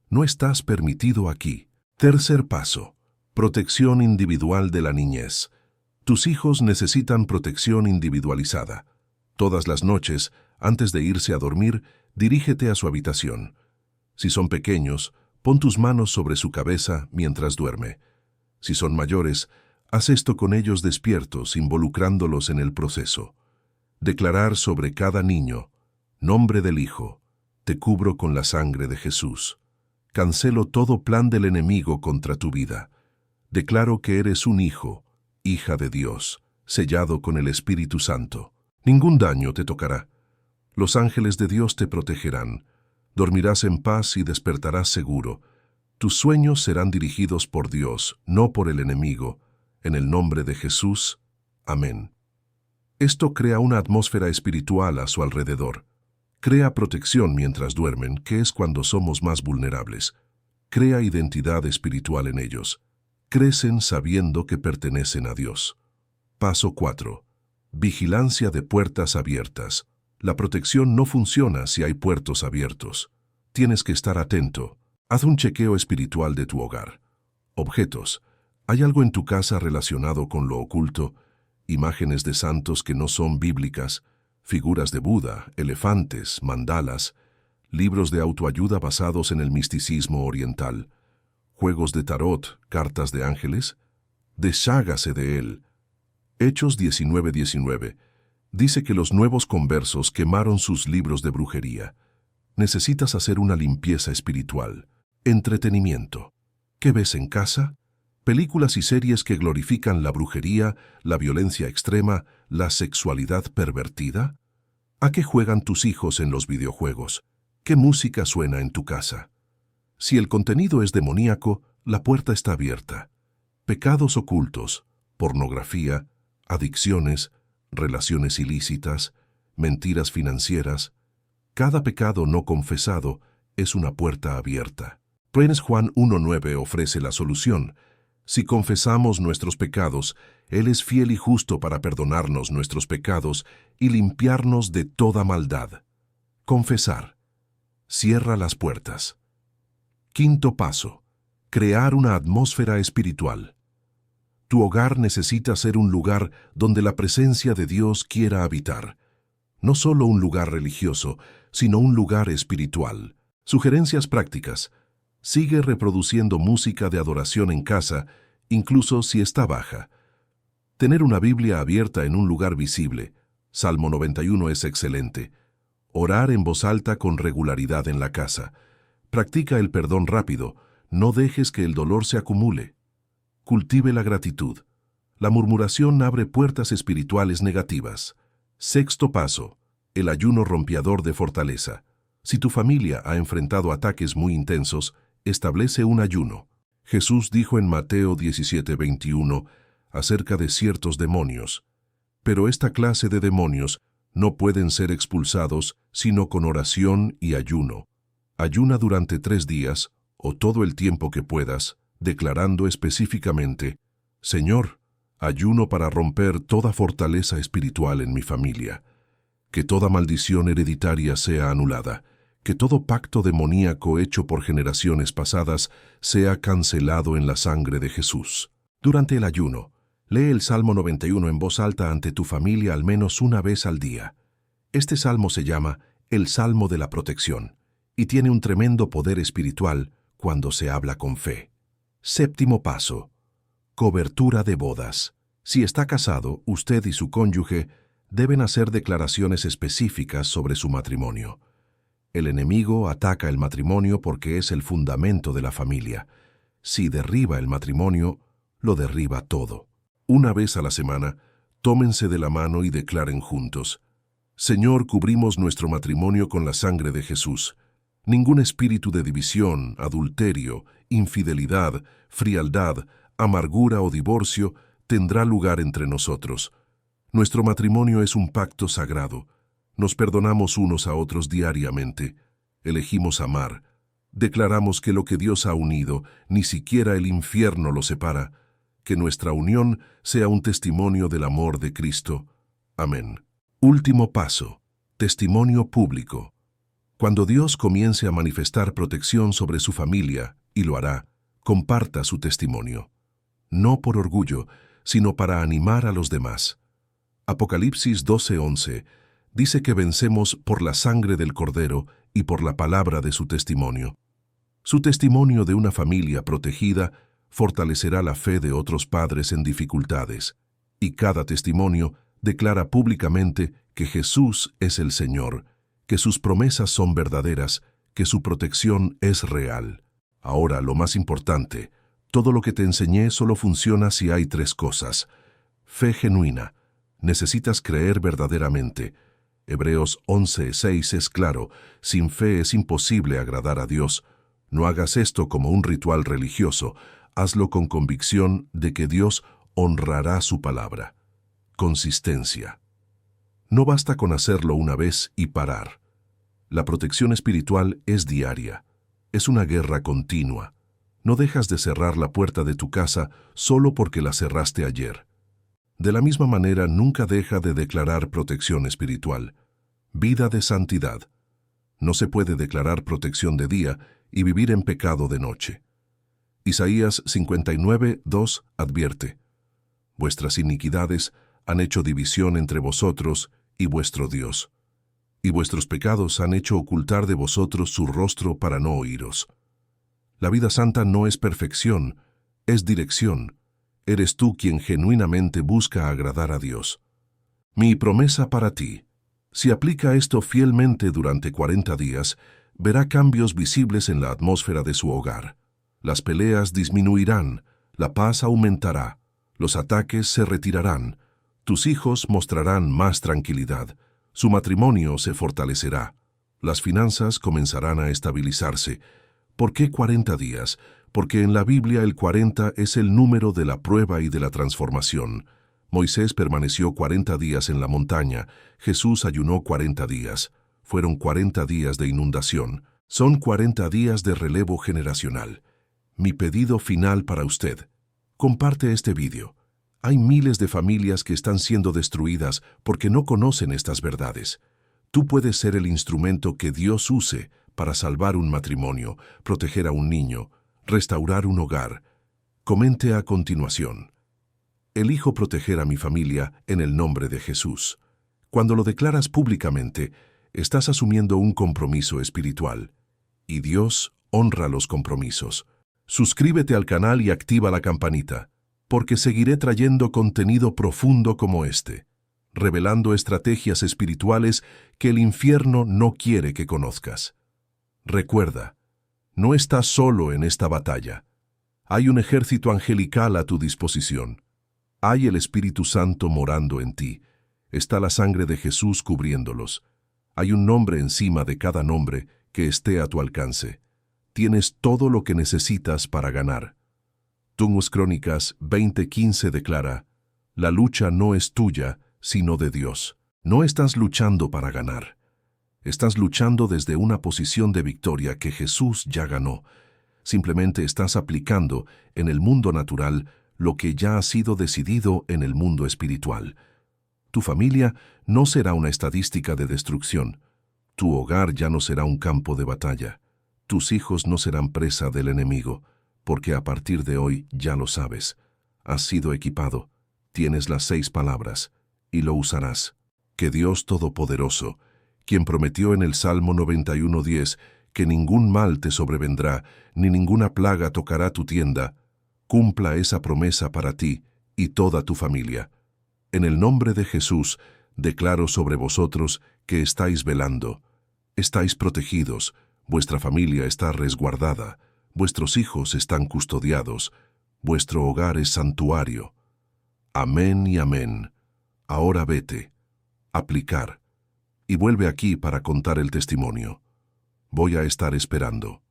No estás permitido aquí. Tercer paso. Protección individual de la niñez. Tus hijos necesitan protección individualizada. Todas las noches, antes de irse a dormir, dirígete a su habitación. Si son pequeños, pon tus manos sobre su cabeza mientras duerme. Si son mayores, haz esto con ellos despiertos, involucrándolos en el proceso. Declarar sobre cada niño: nombre del Hijo, te cubro con la sangre de Jesús. Cancelo todo plan del enemigo contra tu vida. Declaro que eres un hijo, hija de Dios, sellado con el Espíritu Santo. Ningún daño te tocará. Los ángeles de Dios te protegerán. Dormirás en paz y despertarás seguro. Tus sueños serán dirigidos por Dios, no por el enemigo. En el nombre de Jesús. Amén. Esto crea una atmósfera espiritual a su alrededor. Crea protección mientras duermen, que es cuando somos más vulnerables. Crea identidad espiritual en ellos. Crecen sabiendo que pertenecen a Dios. Paso 4. Vigilancia de puertas abiertas. La protección no funciona si hay puertos abiertos. Tienes que estar atento. Haz un chequeo espiritual de tu hogar. Objetos. ¿Hay algo en tu casa relacionado con lo oculto? Imágenes de santos que no son bíblicas, figuras de Buda, elefantes, mandalas, libros de autoayuda basados en el misticismo oriental, juegos de tarot, cartas de ángeles. Deshágase de él. Hechos 19:19 dice que los nuevos conversos quemaron sus libros de brujería. Necesitas hacer una limpieza espiritual. Entretenimiento. ¿Qué ves en casa? Películas y series que glorifican la brujería, la violencia extrema, la sexualidad pervertida. ¿A qué juegan tus hijos en los videojuegos? ¿Qué música suena en tu casa? Si el contenido es demoníaco, la puerta está abierta. Pecados ocultos, pornografía, adicciones, relaciones ilícitas, mentiras financieras. Cada pecado no confesado es una puerta abierta. Juan 1:9 ofrece la solución. Si confesamos nuestros pecados, Él es fiel y justo para perdonarnos nuestros pecados y limpiarnos de toda maldad. Confesar. Cierra las puertas. Quinto paso. Crear una atmósfera espiritual. Tu hogar necesita ser un lugar donde la presencia de Dios quiera habitar. No solo un lugar religioso, sino un lugar espiritual. Sugerencias prácticas. Sigue reproduciendo música de adoración en casa, incluso si está baja. Tener una Biblia abierta en un lugar visible. Salmo 91 es excelente. Orar en voz alta con regularidad en la casa. Practica el perdón rápido. No dejes que el dolor se acumule. Cultive la gratitud. La murmuración abre puertas espirituales negativas. Sexto paso. El ayuno rompiador de fortaleza. Si tu familia ha enfrentado ataques muy intensos, establece un ayuno. Jesús dijo en Mateo 17:21 acerca de ciertos demonios: pero esta clase de demonios no pueden ser expulsados sino con oración y ayuno. Ayuna durante 3 días, o todo el tiempo que puedas, declarando específicamente: Señor, ayuno para romper toda fortaleza espiritual en mi familia. Que toda maldición hereditaria sea anulada. Que todo pacto demoníaco hecho por generaciones pasadas sea cancelado en la sangre de Jesús. Durante el ayuno, lee el Salmo 91 en voz alta ante tu familia al menos una vez al día. Este salmo se llama el Salmo de la Protección y tiene un tremendo poder espiritual cuando se habla con fe. Séptimo paso. Cobertura de bodas. Si está casado, usted y su cónyuge deben hacer declaraciones específicas sobre su matrimonio. El enemigo ataca el matrimonio porque es el fundamento de la familia. Si derriba el matrimonio, lo derriba todo. Una vez a la semana, tómense de la mano y declaren juntos: Señor, cubrimos nuestro matrimonio con la sangre de Jesús. Ningún espíritu de división, adulterio, infidelidad, frialdad, amargura o divorcio tendrá lugar entre nosotros. Nuestro matrimonio es un pacto sagrado. Nos perdonamos unos a otros diariamente. Elegimos amar. Declaramos que lo que Dios ha unido, ni siquiera el infierno lo separa. Que nuestra unión sea un testimonio del amor de Cristo. Amén. Último paso. Testimonio público. Cuando Dios comience a manifestar protección sobre su familia, y lo hará, comparta su testimonio. no por orgullo, sino para animar a los demás. Apocalipsis 12:11 dice que vencemos por la sangre del Cordero y por la palabra de su testimonio. Su testimonio de una familia protegida fortalecerá la fe de otros padres en dificultades, y cada testimonio declara públicamente que Jesús es el Señor, que sus promesas son verdaderas, que su protección es real. Ahora, lo más importante, todo lo que te enseñé solo funciona si hay tres cosas. Fe genuina. Necesitas creer verdaderamente. Hebreos 11:6 es claro, sin fe es imposible agradar a Dios. No hagas esto como un ritual religioso, hazlo con convicción de que Dios honrará su palabra. Consistencia. No basta con hacerlo una vez y parar. La protección espiritual es diaria. Es una guerra continua. No dejas de cerrar la puerta de tu casa solo porque la cerraste ayer. De la misma manera, nunca deja de declarar protección espiritual. Vida de santidad. No se puede declarar protección de día y vivir en pecado de noche. Isaías 59:2 advierte: vuestras iniquidades han hecho división entre vosotros y vuestro Dios, y vuestros pecados han hecho ocultar de vosotros su rostro para no oíros. La vida santa no es perfección, es dirección. Eres tú quien genuinamente busca agradar a Dios. Mi promesa para ti: si aplica esto fielmente durante 40 días, verá cambios visibles en la atmósfera de su hogar. Las peleas disminuirán, la paz aumentará, los ataques se retirarán, tus hijos mostrarán más tranquilidad, su matrimonio se fortalecerá, las finanzas comenzarán a estabilizarse. ¿Por qué 40 días? Porque en la Biblia el 40 es el número de la prueba y de la transformación. Moisés permaneció 40 días en la montaña, Jesús ayunó 40 días. Fueron 40 días de inundación. Son 40 días de relevo generacional. Mi pedido final para usted: comparte este vídeo. Hay miles de familias que están siendo destruidas porque no conocen estas verdades. Tú puedes ser el instrumento que Dios use para salvar un matrimonio, proteger a un niño, restaurar un hogar. Comente a continuación: elijo proteger a mi familia en el nombre de Jesús. Cuando lo declaras públicamente, estás asumiendo un compromiso espiritual. Y Dios honra los compromisos. Suscríbete al canal y activa la campanita, porque seguiré trayendo contenido profundo como este, revelando estrategias espirituales que el infierno no quiere que conozcas. Recuerda, no estás solo en esta batalla. Hay un ejército angelical a tu disposición. Hay el Espíritu Santo morando en ti. Está la sangre de Jesús cubriéndolos. Hay un nombre encima de cada nombre que esté a tu alcance. Tienes todo lo que necesitas para ganar. Tungus Crónicas 20:15 declara: la lucha no es tuya, sino de Dios. No estás luchando para ganar. Estás luchando desde una posición de victoria que Jesús ya ganó. Simplemente estás aplicando en el mundo natural lo que ya ha sido decidido en el mundo espiritual. Tu familia no será una estadística de destrucción. Tu hogar ya no será un campo de batalla. Tus hijos no serán presa del enemigo, porque a partir de hoy ya lo sabes. Has sido equipado, tienes las 6 palabras, y lo usarás. Que Dios Todopoderoso, quien prometió en el Salmo 91:10 que ningún mal te sobrevendrá, ni ninguna plaga tocará tu tienda, cumpla esa promesa para ti y toda tu familia. En el nombre de Jesús, declaro sobre vosotros que estáis velando, estáis protegidos, vuestra familia está resguardada, vuestros hijos están custodiados, vuestro hogar es santuario. Amén y amén. Ahora vete, aplicar, y vuelve aquí para contar el testimonio. Voy a estar esperando.